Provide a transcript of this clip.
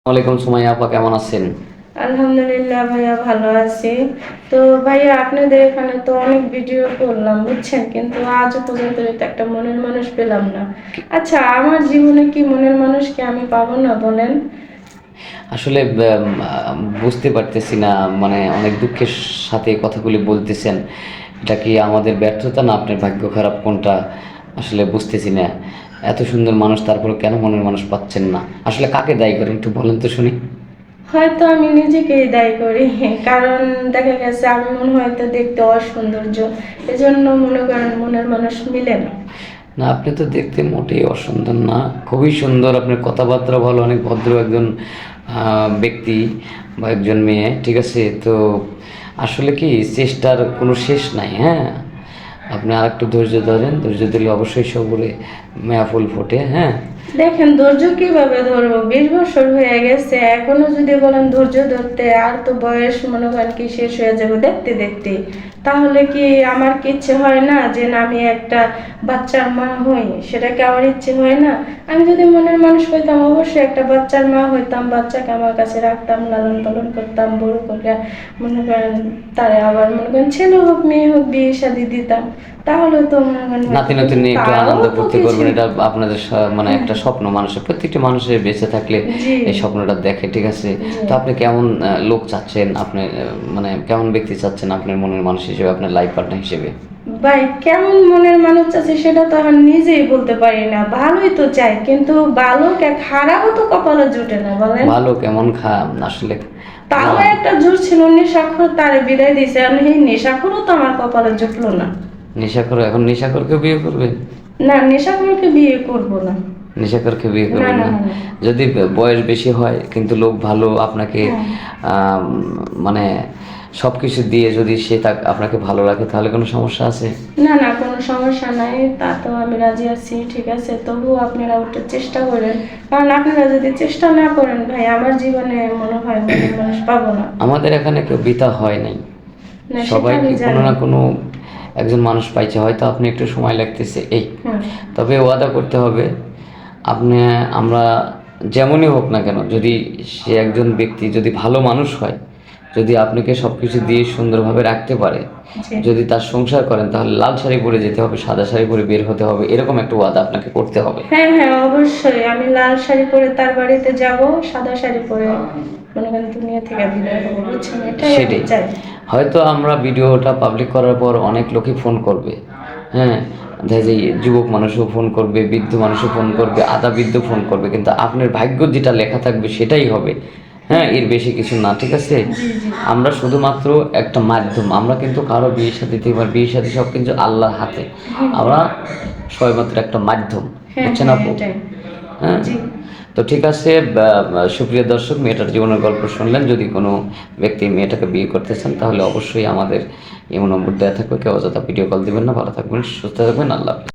ওয়ালাইকুম সুমাইয়া আপা, কেমন আছেন? আলহামদুলিল্লাহ ভাইয়া, ভালো আছি। তো ভাইয়া, আপনাদের এখানে তো অনেক ভিডিও করলাম বুঝছেন, কিন্তু আজও পর্যন্ত তো একটা মনের মানুষ পেলাম না। আচ্ছা, আমার জীবনে কি মনের মানুষকে আমি পাবো না বলেন? আসলে বুঝতে পারতেছি না, মানে অনেক দুঃখের সাথে এই কথাগুলি বলতেছেন। এটা কি আমাদের ব্যর্থতা না আপনার ভাগ্য খারাপ, কোনটা আসলে বুঝতেছি না। এত সুন্দর মানুষ, তারপরে কেন মনের মানুষ পাচ্ছেন না? আসলে কাকে দায়ী করেন একটু বলেন তো শুনি। হয়তো আমি নিজেকেই দায়ী করি, কারণ দেখা গেছে আমি মনে হয়তো দেখতে অসৌন্দর্য, এজন্য মনে করেন মনের মানুষ মিলে না। না, আপনি তো দেখতে মোটেই অসুন্দর না, খুবই সুন্দর। আপনার কথাবার্তা ভালো, অনেক ভদ্র একজন ব্যক্তি বা একজন মেয়ে, ঠিক আছে। তো আসলে কি, চেষ্টার কোনো শেষ নাই। হ্যাঁ, আপনি আর একটু ধৈর্য ধরেন, ধৈর্য ধরলে অবশ্যই সবুরে মেয়া ফুল ফোটে। হ্যাঁ, দেখেন, ধৈর্য কিভাবে ধরবো? 20 বছর হয়ে গেছে, এখনো যদি বলেন ধৈর্য ধরতে, আর তো বয়স মনে করেন কি শেষ হয়ে যাবে দেখতে দেখতে। তাহলে কি আমার কি ইচ্ছে হয় না যে না আমি একটা বাচ্চার মা হই? সেটা কি আমার ইচ্ছে হয় না? আমি যদি মনের মানুষ হইতাম, অবশ্যই একটা বাচ্চার মা হইতাম, বাচ্চাকে আমার কাছে রাখতাম, লালন পালন করতাম, বড় করে মনে করেন তারে আবার মনে করেন ছেলে হোক মেয়ে হোক বিয়ে শাদী দিতাম। তাহলে তো মনে করেন নাতি হয়তো, নাতি কিন্তু নিয়ে একটু তাও আনন্দ তো ফুর্তি কিছু। করবেন, এটা আপনাদের মানে একটা স্বপ্ন। মানুষের, প্রত্যেকটি মানুষের বেঁচে থাকলে জি এই স্বপ্নটা দেখে, ঠিক আছে। জি তো আপনি কেমন লোক চাচ্ছেন? আপনি মানে কেমন ব্যক্তি চাচ্ছেন আপনার মনের মানুষ হিসেবে, আপনার লাইফ পার্টনার হিসেবে? ভাই, কেমন মনের মানুষ আছে সেটা তো আমি নিজেই বলতে পারি না। ভালোই তো চাই, কিন্তু ভালো খারাপও তো কপালে জুটে না বলেন। ভালো কেমন আসলে তাও না, একটা জোর ছিল, নেশাখোর, তারে বিদায় দিয়েছে, আর এই নেশাখোরও তো আমার কপালে জুটলো না। নেশাখোর, এখন নেশাখোরকে বিয়ে করবেন? না, নেশাখোরকে বিয়ে করব না। নেশাখোরকে বিয়ে না করবেন না না? না না। যদি বয়স বেশি হয় কিন্তু লোক ভালো, আপনাকে হ্যাঁ। আম, মানে সব কিছু দিয়ে যদি সে আপনাকে ভালো রাখে, তাহলে কোনো সমস্যা আছে? না না, কোনো সমস্যা নাই, তা তো আমি রাজি আছি, ঠিক আছে। তবুও আপনারা ওটা চেষ্টা করেন, কারণ আপনারা যদি চেষ্টা না করেন ভাই, আমার জীবনে মনে হয় মনের মানুষ পাবো না। আমাদের এখানে কেউ বিতা হয় নাই, না, সেটা সবাই আমি কি কোনো জানি। না কোনো একজন মানুষ পাইছে, হয়তো আপনি একটু সময় লাগতেছে এই। হুম। তবে ওয়াদা করতে হবে, আপনি, আমরা যেমনই হোক না কেন, যদি সে একজন ব্যক্তি যদি ভালো মানুষ হয়, যদি আপনাকে সব কিছু দিয়ে সুন্দরভাবে রাখতে পারে, জি। যদি তার সংসার করেন, তাহলে লাল শাড়ি পরে যেতে হবে, সাদা শাড়ি পরে বের হতে হবে, এরকম একটা ওয়াদা আপনাকে করতে হবে। হ্যাঁ হ্যাঁ, অবশ্যই আমি লাল শাড়ি পরে তার বাড়িতে যাব, সাদা শাড়ি পরে মনে করেন দুনিয়া থেকে বিদায় হবো, বুঝছেন? এটাই আমি সেটাই। চাই। হয়তো আমরা ভিডিওটা পাবলিক করার পর অনেক লোকই ফোন করবে। হ্যাঁ, দেখা যায় যুবক মানুষও ফোন করবে, বৃদ্ধ মানুষও ফোন করবে, আধা বৃদ্ধ ফোন করবে, কিন্তু আপনার ভাগ্য যেটা লেখা থাকবে সেটাই হবে। হ্যাঁ, এর বেশি কিছু না, ঠিক আছে। জি জি। আমরা শুধুমাত্র একটা মাধ্যম, আমরা কিন্তু কারো বিয়ে সাথে দিতে পারি, বিয়ে সাথে সব কিন্তু আল্লাহর হাতে। আমরা সবেমাত্র একটা মাধ্যম, হ্যাঁ বুঝছেন হ্যাঁ, আপু? এটাই। হ্যাঁ। জি। তো ঠিক আছে, সুপ্রিয় দর্শক, মেয়েটার জীবনের গল্প শুনলেন। যদি কোনো ব্যক্তি মেয়েটাকে বিয়ে করতে চান, তাহলে অবশ্যই আমাদের ইমো নম্বর দেওয়া থাকবে, কেউ অযথা ভিডিও কল দিবেন না। ভালো থাকবেন, সুস্থ থাকবেন, আল্লাহ হাফেজ।